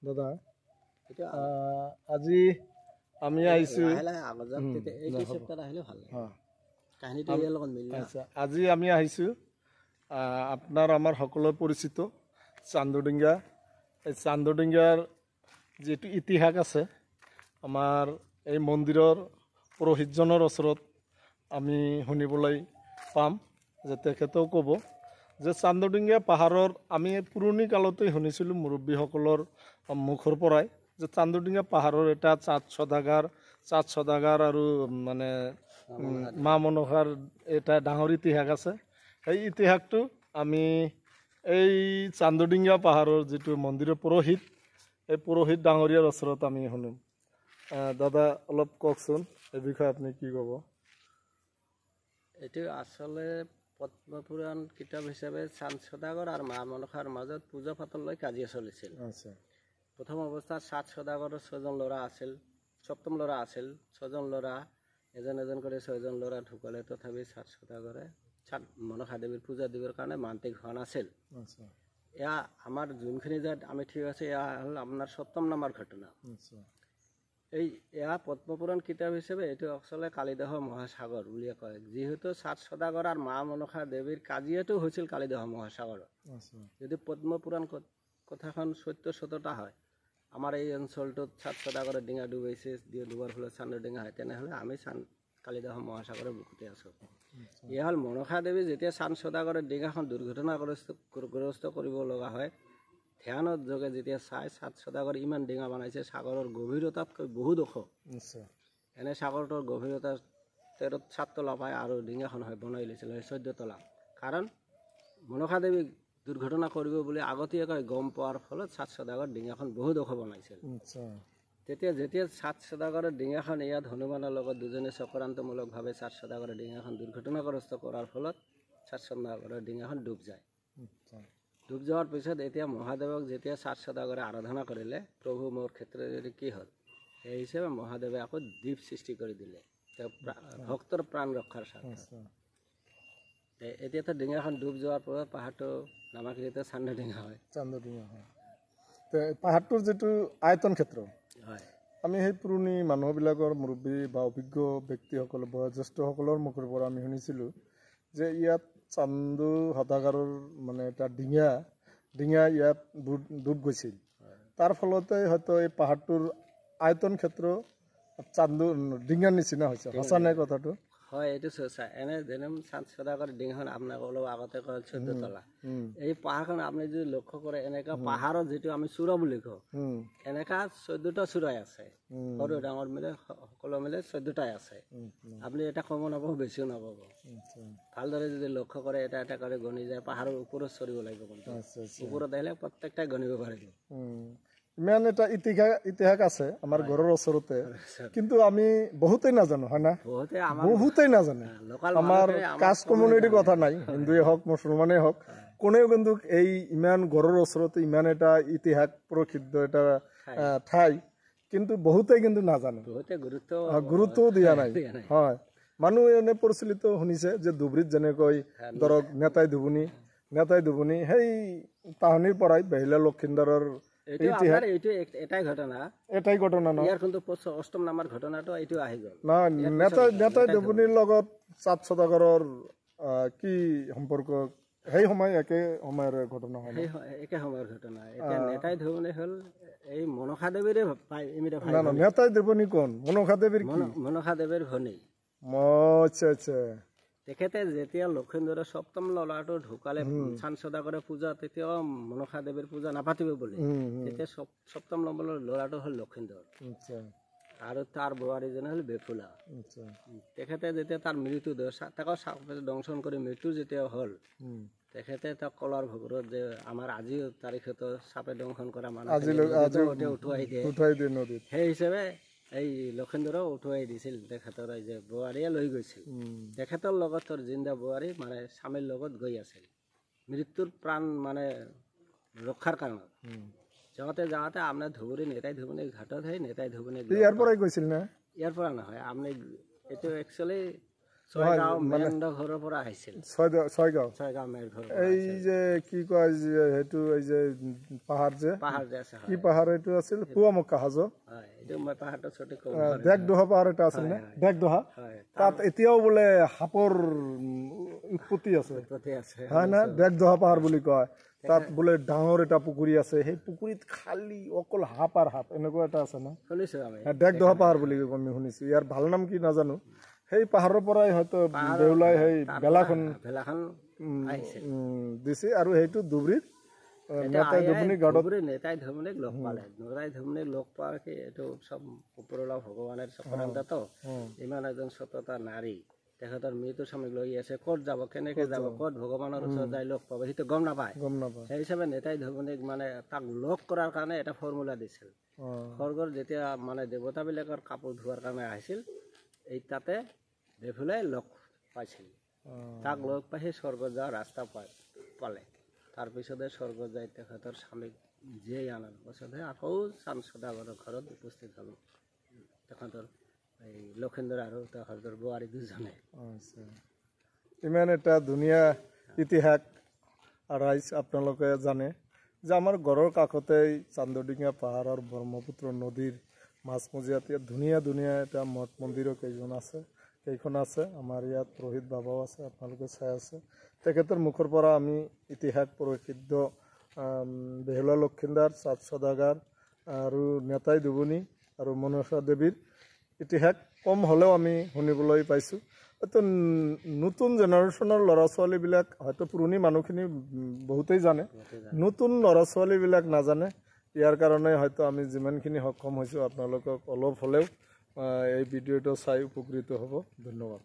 দাদা আজি আমি আহিছো আজি আমি আহিছো আপনার আমার সকলের পরিচিত চান্দডিঙ্গা। এই চান্দডিঙ্গার যেটো ইতিহাস আছে আমার এই মন্দিরের পুরোহিতজনের ওচৰত আমি শুনিবলৈ পাম যে তেখেতেও ক'ব যে চান্দডিঙ্গা পাহাৰৰ আমি পুৰণি কালতেই শুনিছিলোঁ মুৰব্বীসকলৰ মুখৰ পৰাই যে চান্দডিঙ্গা পাহাৰৰ এটা চাঁদ সদাগাৰ আৰু মানে মা মনসাৰ এটা ডাঙৰ ইতিহাস আছে। সেই ইতিহাসটো আমি এই চান্দডিঙ্গা পাহাৰৰ যিটো মন্দিৰৰ পুৰোহিত এই পুৰোহিত ডাঙৰীয়াৰ ওচৰত আমি শুনিম। দাদা অলপ কওকচোন এই বিষয়ে আপুনি কি ক'ব? এইটো আসলে পদ্মপুৰাণ কিতাপ হিচাপে চাঁদ সদাগৰ আৰু মা মনসাৰ মাজত পূজা পাতললৈ কাজিয়া চলিছিল। প্ৰথম অৱস্থাত চাঁদ সদাগৰৰ 6জন ল'ৰা আছিল, 7ম ল'ৰা আছিল। 6জন ল'ৰা এজন এজন কৰি 6জন ল'ৰা ঢুকালে, তথাপি চাঁদ সদাগৰে চাঁদ মনসা দেৱীৰ পূজা দিবৰ কাৰণে মান্তিক হোৱা নাছিল। এয়া আমাৰ যোনখিনি যে আমি ঠিক আছে এয়া হ'ল আপোনাৰ 7ম নম্বৰ ঘটনা। এয়া পদ্মপুৰাণ কিতাপ হিচাপে এইটো আচলতে কালিদাহ মহাসাগৰ বুলিয়ে কয়, যিহেতু চাঁদ সদাগৰ আৰু মা মনসা দেৱীৰ কাজিয়াটো হৈছিল কালিদাহ মহাসাগৰত। যদি পদ্মপুৰাণ কথাখন সত্যতা হয়, আমাৰ এই অঞ্চলটোত চাঁদ সদাগৰৰ ডিঙা ডুবাইছে, ডুবোৱাৰ ফলত চান্দডিঙ্গা হয়, তেনেহ'লে আমি কালিদাহ মহাসাগৰৰ বুকুতে আছোঁ। এয়া হ'ল মনসা দেৱী যেতিয়া চাঁদ সদাগৰৰ ডিঙাখন দুৰ্ঘটনাগ্ৰস্ত কৰিব লগা হয়, ধ্যানৰ যোগে যেতিয়া চাই চাঁদ সদাগৰ ইমান ডিঙা বনাইছে, সাগৰৰ গভীৰতাতকৈ বহুত ওখ। এনে সাগৰটোৰ গভীৰতা 13-7 তলা পায় আৰু ডিঙাখন হয় বনাই লৈছিল 14 তলা। কাৰণ মনসা দেৱীক দুৰ্ঘটনা কৰিব বুলি আগতীয়াকৈ গম পোৱাৰ ফলত চাঁদ সদাগৰ ডিঙাখন বহুত ওখ বনাইছিল। যেতিয়া চাঁদ সদাগৰৰ ডিঙাখন ইয়াত হনুমানৰ লগত দুজনে চক্ৰান্তমূলকভাৱে চাঁদ সদাগৰৰ ডিঙাখন দুৰ্ঘটনাগ্ৰস্ত কৰাৰ ফলত চাঁদ সদাগৰৰ ডিঙাখন ডুব যায়। ডুব যোৱাৰ পিছত এতিয়া মহাদেৱক যেতিয়া চাঁদ সদাগৰে আৰাধনা কৰিলে, প্ৰভু মোৰ ক্ষেত্ৰত কি হ'ল, সেই হিচাপে মহাদেৱে আকৌ দ্বীপ সৃষ্টি কৰি দিলে তেওঁ ভক্তৰ প্ৰাণ ৰক্ষাৰ স্বাৰ্থত। এতিয়াতো ডিঙাখন ডুব যোৱাৰ ফলত পাহাৰটো নামাকৃত চান্দডিঙ্গা হয়। পাহাৰটোৰ যিটো আয়তন ক্ষেত্ৰ আমি সেই পুৰণি মানুহবিলাকৰ মুৰব্বী বা অভিজ্ঞ ব্যক্তিসকল বয়োজ্যেষ্ঠসকলৰ মুখৰ পৰা আমি শুনিছিলোঁ যে ইয়াত চান্দু সদাগৰৰ মানে এটা ডিঙা ইয়াত ডুব গৈছিল। তাৰ ফলতে হয়তো এই পাহাৰটোৰ আয়তন ক্ষেত্ৰ চান্দু ডিঙাৰ নিচিনা হৈছে। সঁচা নাই কথাটো? হয়, এইটো সঁচা। এনে যেনে চাঁদ সদাগৰ ডিঙাখন আপোনাক অলপ আগতে কয় 14 তলা। এই পাহাৰখন আপুনি যদি লক্ষ্য কৰে, এনেকা পাহাৰত যিটো আমি চূড়া বুলি কওঁ, এনেকা 14টা চূড়াই আছে, সৰু ডাঙৰ মিলে সকলো মিলে 14টাই আছে। আপুনি এটা কম নাপাব, বেছিও নাপাব। ভালদৰে যদি লক্ষ্য কৰে এটা এটা কৰি গণি যায়, পাহাৰৰ ওপৰত চৰিব লাগিব, কিন্তু ওপৰত আহিলে প্ৰত্যেকটাই গণিব পাৰিব। ইমান এটা ইতিহাস আছে আমাৰ ঘৰৰ ওচৰতে, কিন্তু আমি বহুতেই নাজানো, হয় না? বহুতেই নাজানে। আমাৰ কাষ্ট কমিউনিটিৰ কথা নাই, হিন্দুৱে হওক মুছলমানেই হওক, কোনেও কিন্তু এই ইমান ঘৰৰ ওচৰতে ইমান এটা ইতিহাস প্ৰসিদ্ধ এটা ঠাই কিন্তু বহুতেই কিন্তু নাজানে, গুৰুত্বও দিয়া নাই। হয়, মানুহ এনে প্ৰচলিত শুনিছে যে ধুবুৰীত যেনেকৈ ধৰক নেতাই ধুবুনী সেই তাহানিৰ পৰাই বেহিলা লক্ষিন্দৰৰ এটাই ঘটনা ন, অষ্টম নাম্বাৰ ঘটনাটো এইটো আহি গ'ল। নেতাই ধুবুনীৰ লগত চাঁদ সদাগৰৰ কি সম্পৰ্ক? সেই সময় একে সময়ৰ ঘটনা হয়, একে সময়ৰ ঘটনা। এতিয়া নেতাই ধুবুনী হ'ল এই মনসা দেৱীৰে নেতাই ধুবুনী কোন? মনসা দেৱীৰ ভনী। তেখেতে যেতিয়া লক্ষিন্দৰে 7ম ল'ৰাটো ঢুকালে চাঁদ সদাগৰে পূজা, তেতিয়াও মনসা দেৱীৰ পূজা নাপাতিব বুলি, তেতিয়া 7ম নম্বৰৰ ল'ৰাটো হ'ল লক্ষিন্দৰ আৰু তাৰ বোৱাৰীজনী হ'ল বেফুলা। তেখেতে যেতিয়া তাৰ মৃত্যু তাকো দংশন কৰি মৃত্যু যেতিয়া হ'ল, তেখেতে তাক কলাৰ ভগৰত যে আমাৰ আজিও তাৰিখতো চাপে দংশন কৰা মানুহ উঠুৱাই দিয়ে নদীত, সেই হিচাপে এই লক্ষিন্দৰক উঠুৱাই দিছিল। তেখেতৰ যে বোৱাৰীয়ে লৈ গৈছিল, তেখেতৰ লগত জিন্দা বোৱাৰী মানে স্বামীৰ লগত গৈ আছিল মৃত্যুৰ প্ৰাণ মানে ৰক্ষাৰ কাৰণত। যাওঁতে আপোনাৰ ধুবুৰী নেতাই ধুবুনী ঘাটত সেই নেতাই ধুবুনী ইয়াৰ পৰাই গৈছিল না? ইয়াৰ পৰা নহয়, আপুনি এইটো একচুৱেলি ছয়গাঁও মেহেন্দ্ৰ ঘৰৰ পৰা আহিছিল, ছয়গাঁও ছয়গাঁও মেৰ ঘৰৰ এই যে কি কয় যে সেইটো এই যে পাহাৰ যে পাহাৰ যে আছে, কি পাহাৰ এইটো আছিল পুৱামক্কা হাজ হয় এইটো মই পাহাৰটো সঠিক ক'ব ডেকদহা পাহাৰ এটা আছিল নে ডেকদহা হয় তাত এতিয়াও বোলে সাপৰ উৎপত্তি আছে তাতে আছে হয় না ডেকদহা পাহাৰ বুলি কয় তাত বোলে ডাঙৰ এটা পুখুৰী আছে সেই পুখুৰীত খালি অকল সাপ আৰু সাপ এনেকুৱা এটা আছে না শুনিছো আমি ডেকদহা পাহাৰ বুলি আমি শুনিছো ইয়াৰ ভাল নাম কি নাজানো সেই পাহাৰৰ পৰাই হয়তো বেউলাই সেই বেলাখন ভেলাখন আহিছিল দিছে আৰু সেইটো ধুবুৰীৰ নেতাই ধুবুনী গাঁৱত নেতাই ধুবুনীক লগ পালে নেতাই ধুবুনীক লগ পোৱাকে এইটো চব ওপৰলা ভগৱানেৰ চক্ৰান্ত তো ইমান এজন সততা নাৰী তেখেতৰ মৃত্যু স্বামীক লৈ আছে ক'ত যাব কেনেকে যাব ক'ত ভগৱানৰ ওচৰত যাই লগ পাব সেইটো গম নাপায় সেই হিচাপে নেতাই ধুবুনীক মানে তাক লগ কৰাৰ কাৰণে এটা ফৰ্মুলা দিছিল স্বৰ্গৰ যেতিয়া মানে দেৱতাবিলাকৰ কাপোৰ ধোৱাৰ কাৰণে আহিছিল এই তাতে বেফুলাই লগ পাইছিল তাক লগ পাই সেই স্বৰ্গত যোৱাৰ ৰাস্তা পালে তাৰপিছতে স্বৰ্গত যাই তেখেতৰ স্বামীক জীয়াই আনাৰ পাছতহে আকৌ চান্দ সদাগৰৰ ঘৰত উপস্থিত হ'ল তেখেতৰ এই লক্ষীন্দৰ আৰু তেখেতৰ বোৱাৰী দুজনে ইমান এটা ধুনীয়া ইতিহাস ৰাইজ আপোনালোকে জানে যে আমাৰ ঘৰৰ কাষতেই চান্দডিঙা পাহাৰ আৰু ব্ৰহ্মপুত্ৰ নদীৰ মাজমজিয়াত ধুনীয়া ধুনীয়া এটা মঠ মন্দিৰো কেইখন আছে আমাৰ ইয়াত পুৰোহিত বাবাও আছে আপোনালোকে চাই আছে তেখেতৰ মুখৰ পৰা আমি ইতিহাস প্ৰসিদ্ধ বেহুলা লক্ষীন্দাৰ চাঁদ সদাগৰ আৰু নেতাই ধুবুনী আৰু মনসা দেৱীৰ ইতিহাস কম হ'লেও আমি শুনিবলৈ পাইছোঁ হয়তো নতুন জেনেৰেশ্যনৰ ল'ৰা ছোৱালীবিলাক হয়তো পুৰণি মানুহখিনি বহুতেই জানে নতুন ল'ৰা ছোৱালীবিলাক নাজানে ইয়াৰ কাৰণে হয়তো আমি যিমানখিনি সক্ষম হৈছোঁ আপোনালোকক অলপ হ'লেও এই ভিডিঅ'টো চাই উপকৃত হ'ব ধন্যবাদ